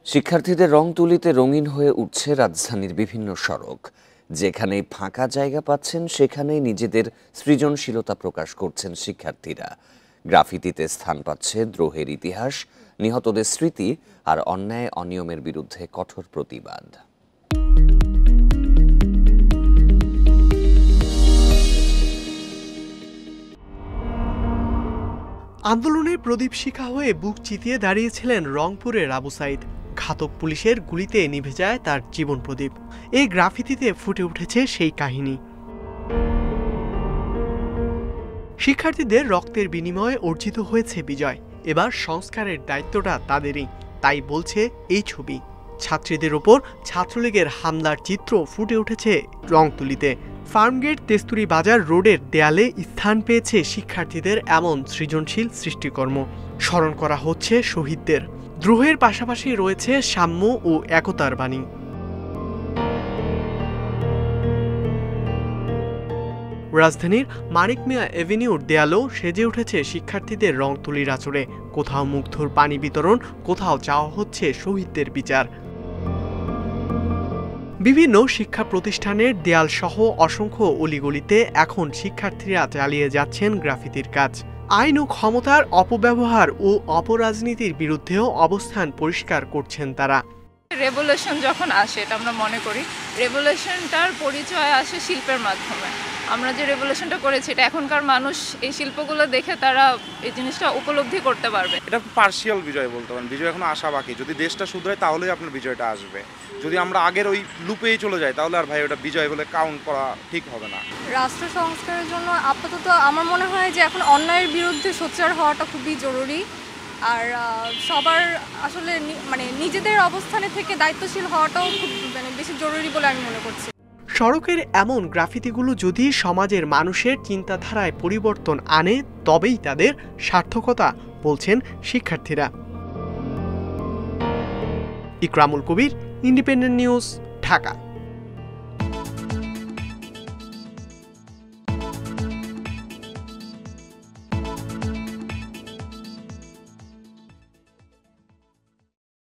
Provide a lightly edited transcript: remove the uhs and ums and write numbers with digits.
শিক্ষার্থীদের রং তুলিতে রঙিন হয়ে উঠছে রাজধানীর বিভিন্ন সড়ক। যেখানেই ফাঁকা জায়গা পাচ্ছেন সেখানেই নিজেদের সৃজনশীলতা প্রকাশ করছেন শিক্ষার্থীরা। গ্রাফিতিতে স্থান পাচ্ছে দ্রোহের ইতিহাস, নিহতদের স্মৃতি আর অন্যায় অনিয়মের বিরুদ্ধে কঠোর প্রতিবাদ। আন্দোলনের প্রদীপ শিখা হয়ে বুক চিতিয়ে দাঁড়িয়েছিলেন রংপুরের আবু সাইদ। ঘাতক পুলিশের গুলিতে নিভে যায় তার জীবন প্রদীপ। এই গ্রাফিতিতে ফুটে উঠেছে সেই কাহিনী। শিক্ষার্থীদের রক্তের বিনিময়ে অর্জিত হয়েছে বিজয়। এবার সংস্কারের দায়িত্বটা তাদেরই, তাই বলছে এই ছবি। ছাত্রীদের ওপর ছাত্রলীগের হামলার চিত্র ফুটে উঠেছে রংতুলিতে। ফার্মগেট তেস্তুরি বাজার রোডের দেয়ালে স্থান পেয়েছে শিক্ষার্থীদের এমন সৃজনশীল সৃষ্টিকর্ম। স্মরণ করা হচ্ছে শহীদদের। দ্রোহের পাশাপাশি রয়েছে সাম্য ও একতার বাণী। রাজধানীর মানিক মিয়া এভিনিউর দেয়ালও সেজে উঠেছে শিক্ষার্থীদের রং তুলির আঁচড়ে। কোথাও মুগ্ধর পানি বিতরণ, কোথাও চাওয়া হচ্ছে শহীদদের বিচার। বিভিন্ন শিক্ষা প্রতিষ্ঠানের দেয়াল সহ অসংখ্য অলিগলিতে এখন শিক্ষার্থীরা চালিয়ে যাচ্ছেন গ্রাফিতির কাজ। আইন ও ক্ষমতার অপব্যবহার ও অপরাজনীতির বিরুদ্ধেও অবস্থান পরিষ্কার করছেন তারা। রেভলিউশন যখন আসে, এটা আমরা মনে করি রেভলিউশনটার পরিচয় আসে শিল্পের মাধ্যমে। আমরা যে রেভলিউশনটা করেছি, এটা এখনকার মানুষ এই শিল্পগুলো দেখে তারা এই জিনিসটা উপলব্ধি করতে পারবে। এটা পার্শিয়াল বিজয় বলতে পারেন, বিজয় এখনো আসা বাকি। যদি দেশটা শুধরায় তাহলেই আপনার বিজয়টা আসবে। যদি আমরা আগের ওই লুপেই চলে যাই তাহলে আর ভাই ওটা বিজয় বলে কাউন্ট করা ঠিক হবে না। রাষ্ট্র সংস্কারের জন্য আপাতত আমার মনে হয় যে এখন অন্যায়ের বিরুদ্ধে সোচ্চার হওয়াটা খুবই জরুরি। আর সবার আসলে নিজেদের অবস্থানে থেকে দায়িত্বশীল হওয়াটাও খুব বেশি জরুরি বলে আমি মনে করছি। সড়কের এমন গ্রাফিতিগুলো যদি সমাজের মানুষের চিন্তাধারায় পরিবর্তন আনে তবেই তাদের সার্থকতা, বলছেন শিক্ষার্থীরা। ইকরামুল কবির, ইন্ডিপেন্ডেন্ট নিউজ, ঢাকা।